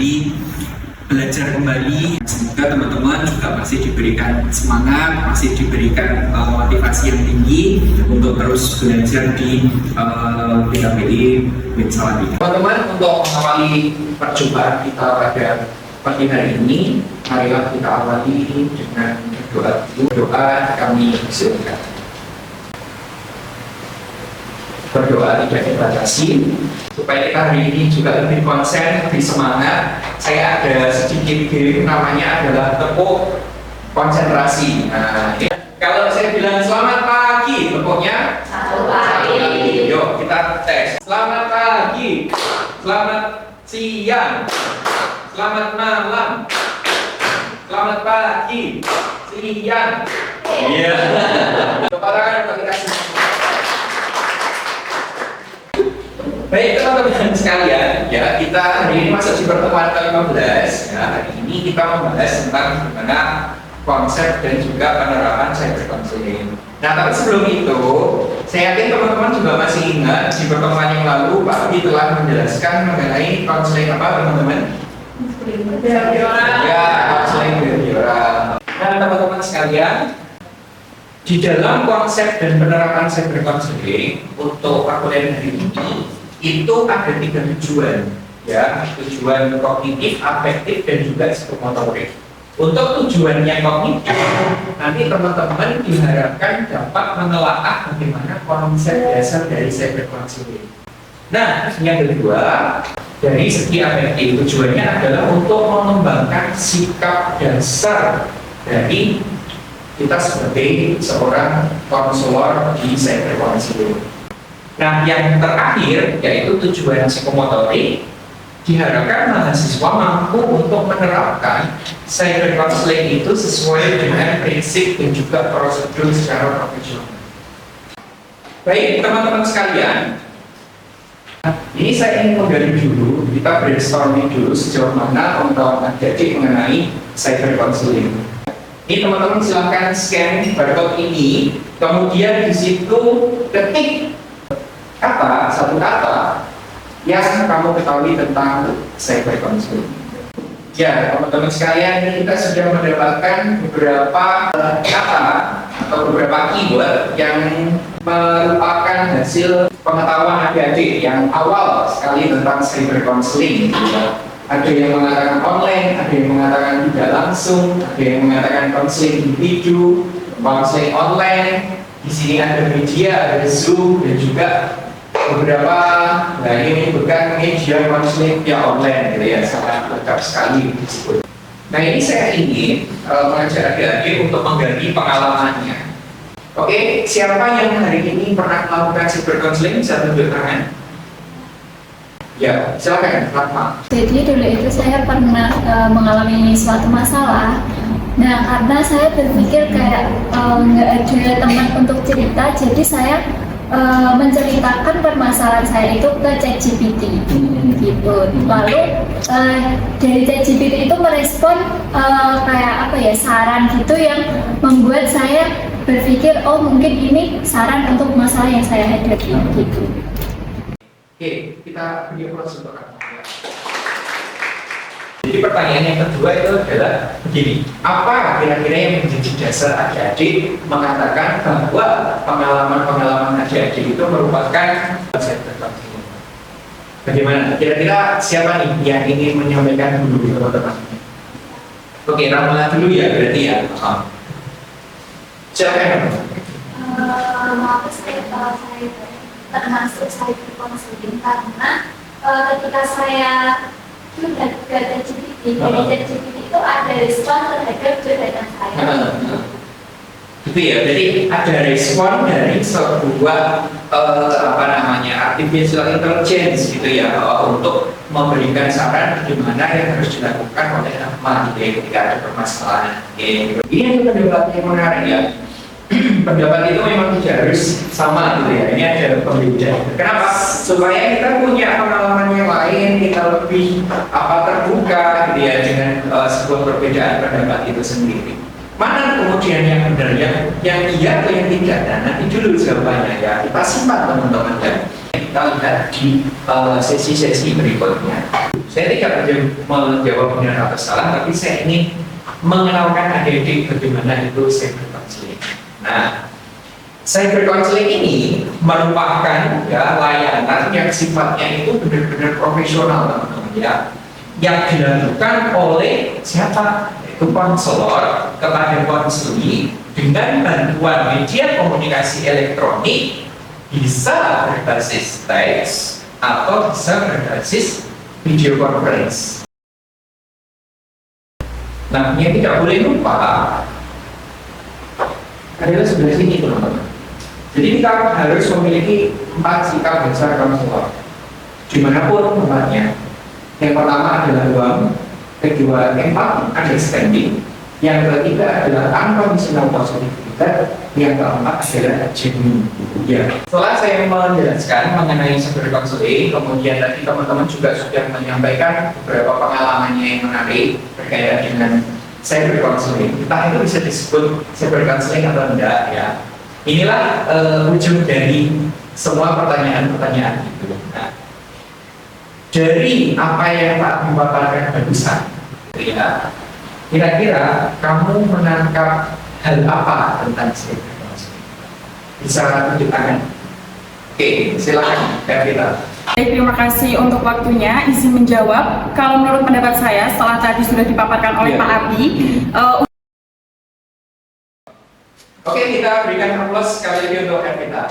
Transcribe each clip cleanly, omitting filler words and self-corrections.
kembali, belajar kembali. Semoga teman-teman juga masih diberikan semangat, masih diberikan motivasi yang tinggi untuk terus belajar di PKBI Win Salatiga. Teman-teman, untuk mengawali perjumpaan kita pada pagi hari ini, marilah kita awali dengan doa kami silakan. Berdoa tidak dibatasi, supaya kita hari ini juga lebih konsen, lebih semangat. Saya ada sedikit game, namanya adalah tepuk konsentrasi. Nah, ya. Kalau saya bilang selamat pagi, tepuknya satu pagi. Yuk kita tes. Selamat pagi, selamat siang, selamat malam, selamat pagi, siang. Iya. Tepuk tangan untuk kita semua. Baik teman-teman sekalian, ya kita hari ini masuk di pertemuan ke-15. Ya, hari ini kita membahas tentang bagaimana konsep dan juga penerapan cyber counseling. Nah, tapi sebelum itu, saya yakin teman-teman juga masih ingat di pertemuan yang lalu Pak Adi telah menjelaskan mengenai konseling apa teman-teman? Ya, konseling behavioral. Nah, teman-teman sekalian, di dalam konsep dan penerapan cyber counseling untuk perkuliahan hari ini itu ada 3 tujuan, ya, tujuan kognitif, afektif, dan juga psikomotorik. Untuk tujuan yang kognitif, nanti teman-teman diharapkan dapat menelaah bagaimana konsep dasar dari cyber counseling. Nah, yang kedua, dari segi afektif, tujuannya adalah untuk mengembangkan sikap dasar dari kita sebagai seorang konselor di cyber counseling. Nah, yang terakhir yaitu tujuan psikomotorik, diharapkan mahasiswa mampu untuk menerapkan cyber counseling itu sesuai dengan prinsip dan juga prosedur secara profesional. Baik, teman-teman sekalian, ini saya ingin menggali dulu, kita brainstorming dulu sejauh mana pengetahuan adik mengenai cyber counseling. Ini teman-teman silahkan scan barcode ini, kemudian di situ ketik satu kata yang kamu ketahui tentang cyber counseling. Ya, teman-teman sekalian, ini kita sudah mendapatkan beberapa kata atau beberapa keyword yang merupakan hasil pengetahuan adik-adik yang awal sekali tentang cyber counseling. Ada yang mengatakan online, ada yang mengatakan tidak langsung, ada yang mengatakan counseling individu, counseling online. Di sini ada media, ada Zoom, dan juga beberapa, nah ini menyebutkan media counseling via online, gitu ya, sangat lengkap sekali disebut. Nah, ini saya ingin mengajak adik-adik untuk menggali pengalamannya. Oke, siapa yang hari ini pernah melakukan cyber counseling bisa tunjuk tangan? Ya, silakan, Fatma. Jadi dulu itu saya pernah mengalami suatu masalah. Nah, karena saya berpikir kayak nggak ada teman untuk cerita, jadi saya menceritakan permasalahan saya itu ke ChatGPT gitu. Lalu dari ChatGPT itu merespon kayak apa ya, saran gitu yang membuat saya berpikir oh mungkin ini saran untuk masalah yang saya hadapi gitu. Oke, kita beri aplaus untuk kamu. Jadi pertanyaan yang kedua itu adalah begini, apa kira-kira yang menjadi dasar adik-adik mengatakan bahwa pengalaman-pengalaman adik-adik itu merupakan cyber counseling? Bagaimana? Kira-kira siapa nih yang ingin menyampaikan dulu teman-teman? Oke, Ramla dulu ya berarti ya. Silakan. Saya termasuk cyber counseling karena ketika saya sudah ke ChatGPT, dari ChatGPT itu ada respon terhadap curhatan saya. Gitu ya, jadi ada respon dari sebuah artificial intelligence gitu ya, untuk memberikan saran bagaimana yang harus dilakukan oleh teman gitu ya, ketika ada permasalahan. Ini pendapat yang menarik ya. Pendapat itu memang tidak harus sama gitu ya, ini ada pembeda. Kenapa? Supaya kita punya pengalaman yang lain, kita lebih terbuka gitu ya dengan sebuah perbedaan pendapat itu sendiri. Mana kemudian yang benar, yang iya atau yang tidak? Nah, nanti dulu jawabannya ya, kita simpan teman-teman ya. kita lihat di sesi-sesi berikutnya. Saya tidak menjawab benar atau salah, tapi saya ingin mengenalkan adik-adik bagaimana itu cyber counseling. Nah, cyber counseling ini merupakan ya, layanan yang sifatnya itu benar-benar profesional, teman-teman ya, yang dilakukan oleh siapa? Itu konselor kepada konseli dengan bantuan media komunikasi elektronik, bisa berbasis teks atau bisa berbasis video conference. Nah, yang tidak boleh lupa adalah sebelah sini, teman-teman. Jadi kita harus memiliki 4 sikap dasar konselor dimanapun tempatnya. Yang pertama adalah ruang, kedua empathy, understanding, yang ketiga adalah unconditional positivity, yang keempat adalah genuine. Ya. Setelah saya menjelaskan mengenai cyber counseling, kemudian tadi teman-teman juga sudah menyampaikan beberapa pengalamannya yang menarik berkaitan dengan cyber counseling. Entah itu bisa disebut cyber counseling atau enggak ya. Inilah ujung dari semua pertanyaan-pertanyaan itu. Nah, dari apa yang Pak paparkan barusan, ya, kira-kira kamu menangkap hal apa tentang cyber counseling? Bisa tunjuk tangan? Oke, silakan, Kevita. Baik, terima kasih untuk waktunya. Izin menjawab. Kalau menurut pendapat saya, setelah tadi sudah dipaparkan oleh Pak Abi, Oke, kita berikan aplaus sekali lagi untuk Kevita.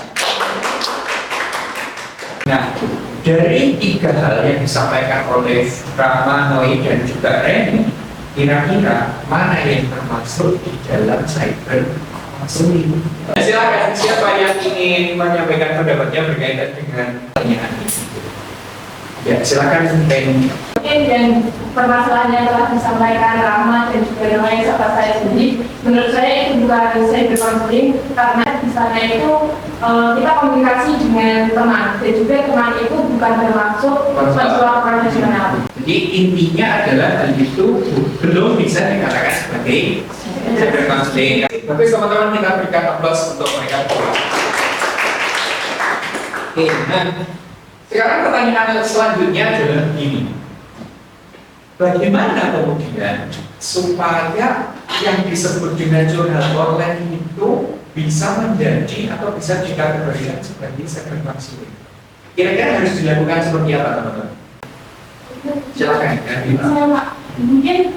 Nah, dari 3 hal yang disampaikan oleh Rahma, Noi, dan juga Reni, kira-kira mana yang termasuk di dalam cyber counseling? Silakan, siapa yang ingin menyampaikan pendapatnya berkaitan dengan pertanyaan ini? Ya, silakan Reni. Mungkin yang permasalahan yang telah disampaikan Rahma dan juga yang lain sahabat saya sendiri, menurut saya itu bukan cyber counseling, karena di sana itu kita komunikasi dengan teman, dan juga teman itu bukan bermaksud konselor profesional. Jadi intinya adalah hal itu belum bisa dikatakan sebagai cyber counseling. Tapi teman-teman kita berikan aplaus untuk mereka. Oke, nah sekarang pertanyaan selanjutnya adalah begini. Bagaimana kemudian supaya yang disebut dengan jurnal online itu bisa menjadi atau bisa dikategorikan sebagai cyber counseling? Kira-kira harus dilakukan seperti apa, teman-teman? Silakan, Pak. Mungkin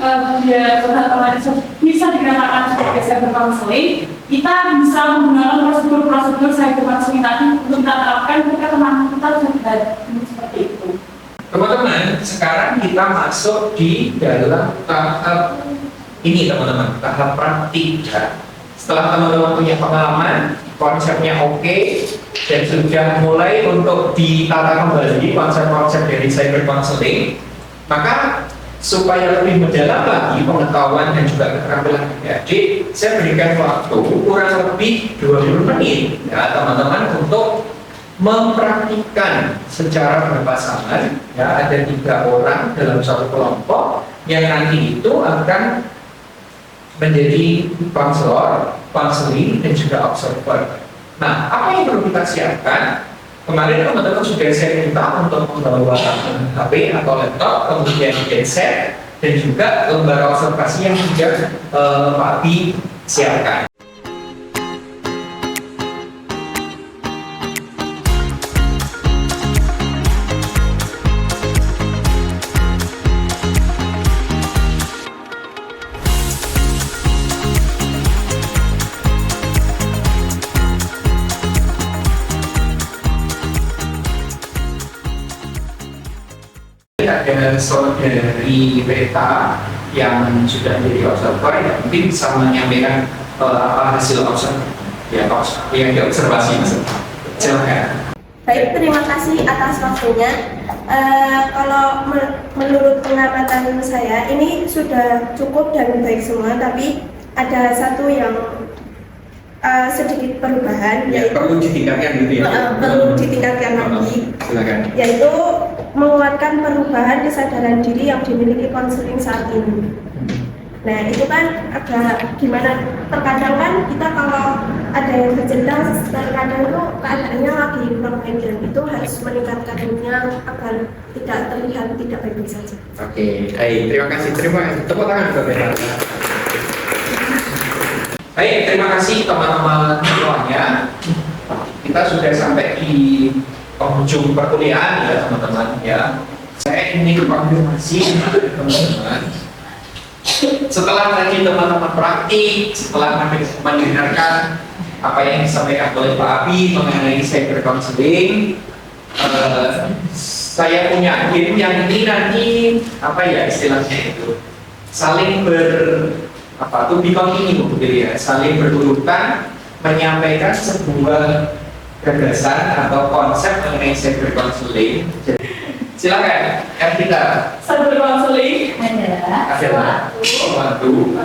ya teman-teman bisa dikatakan sebagai cyber counseling, kita bisa menggunakan prosedur-prosedur cyber counseling tadi untuk kita terapkan ketika teman kita sudah seperti itu. Teman-teman, sekarang kita masuk di dalam tahap ini, teman-teman, tahap praktik. Setelah teman-teman punya pengalaman, konsepnya oke, dan sudah mulai untuk ditata kembali konsep-konsep dari cyber counseling, maka supaya lebih mendalam lagi pengetahuan dan juga keterampilan adik, saya berikan waktu kurang lebih 20 menit ya teman-teman untuk mempraktikkan secara berpasangan ya, ada 3 orang dalam satu kelompok yang nanti itu akan menjadi konselor, konseling, dan juga observer. Nah, apa yang perlu kita siapkan? Kemarin teman-teman sudah saya minta untuk membawa HP atau laptop, kemudian headset, dan juga lembar observasi yang sudah Pak Bi siapkan. Ada saudari Reta yang sudah menjadi observer yang mungkin bisa menyampaikan apa hasil yang diobservasi. Silakan. Baik, terima kasih atas waktunya. Kalau menurut pengamatan saya ini sudah cukup dan baik semua, tapi ada satu yang sedikit perubahan, Ya, perlu ditingkatkan gitu ya. Perlu ditingkatkan lagi. Silakan. Yaitu menguatkan perubahan kesadaran diri yang dimiliki konseling saat ini. Nah itu kan agak gimana, terkadang kan kita kalau ada yang bercerita, terkadang itu keadaannya lagi kurang baik dan itu harus meningkatkan moodnya agar tidak terlihat tidak baik-baik saja. Oke, baik. Terima kasih. Tepuk tangan buat Bella. Baik, terima kasih teman-teman semuanya. Kita sudah sampai di penghujung perkuliahan ya teman-teman ya. Saya ingin konfirmasi kepada teman-teman. Setelah tadi teman-teman praktik, setelah mendengarkan apa yang disampaikan oleh Pak Abi mengenai cyber counseling, saya punya game yang ini nanti apa ya istilahnya itu saling to be continue gitu ya, saling berurutan menyampaikan sebuah gagasan atau konsep mengenai cyber counseling. Silakan, Evita. Cyber counseling adalah Suatu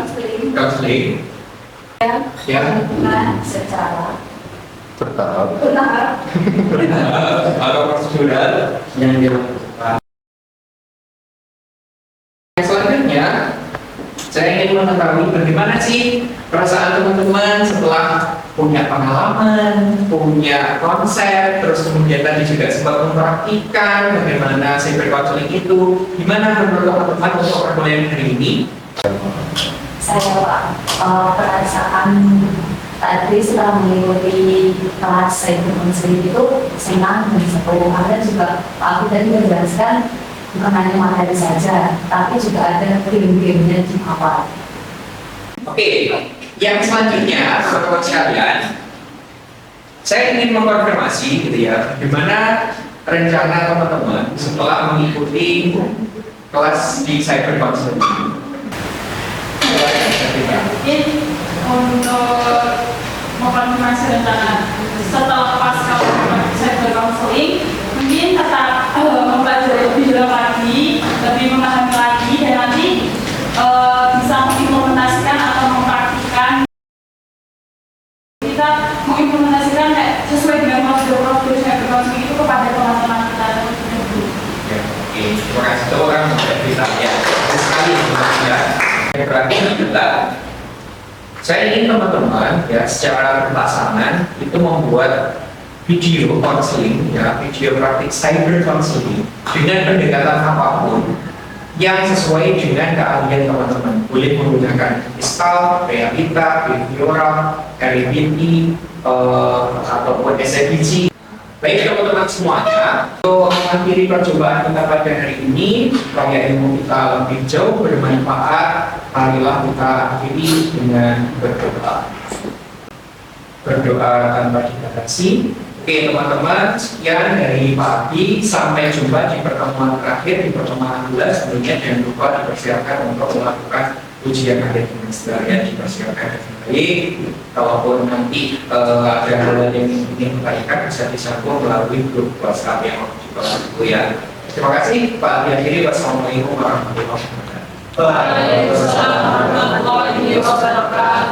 counseling yang bukan secara bertahap bertahap atau prosedural yang dilakukan. Selanjutnya, saya ingin mengetahui bagaimana sih perasaan teman-teman setelah punya pengalaman, punya konsep, terus kemudian tadi juga sempat mempraktikkan bagaimana cyber counseling itu. Gimana menurut teman-teman untuk perkuliahan hari ini? saya perasaan tadi setelah mengikuti kelas cyber counseling itu senang dan seru, karena juga aku tadi menjelaskan bukan hanya materi saja, tapi juga ada game-gamenya di awal. Oke, yang selanjutnya teman-teman sekalian, saya ingin mengkonfirmasi gitu ya, bagaimana rencana teman-teman setelah mengikuti kelas di cyber counseling. Mungkin untuk mengkonfirmasi rencana setelah pasca cyber counseling, mungkin tetap mempelajari lebih dalam lagi, lebih memahami lagi, dan nanti bisa mengimplementasikan atau mempraktikkan. Kita mengimplementasikan sesuai dengan prosedur cyber counseling itu kepada teman-teman kita terlebih dahulu. Oke, terima kasih tuh orang bisa ya. Sekali ya. Yang terakhir adalah saya ingin teman-teman ya secara berpasangan itu membuat video counseling ya, video praktik cyber counseling dengan pendekatan apapun yang sesuai dengan keahlian teman-teman. Boleh menggunakan Gestalt, Realita, behavioral, RBT, ataupun SFBC. Baik teman-teman semuanya, untuk mengakhiri percobaan kita pada hari ini, supaya ilmu kita lebih jauh bermanfaat, marilah kita akhiri dengan berdoa. Berdoa tanpa dibatasi. Oke teman-teman, sekian dari Pak Abi. Sampai jumpa di pertemuan terakhir, di pertemuan 16. Sebelumnya jangan lupa dipersiapkan untuk melakukan ujian akhir semester ya, dipersiapkan dengan baik. Kalaupun nanti ada hal yang ingin ditanyakan bisa disambung melalui grup WhatsApp yang di bawah itu ya. Terima kasih Pak Abi akhiri. Wassalamualaikum warahmatullahi wabarakatuh. Waalaikumsalam warahmatullahi wabarakatuh.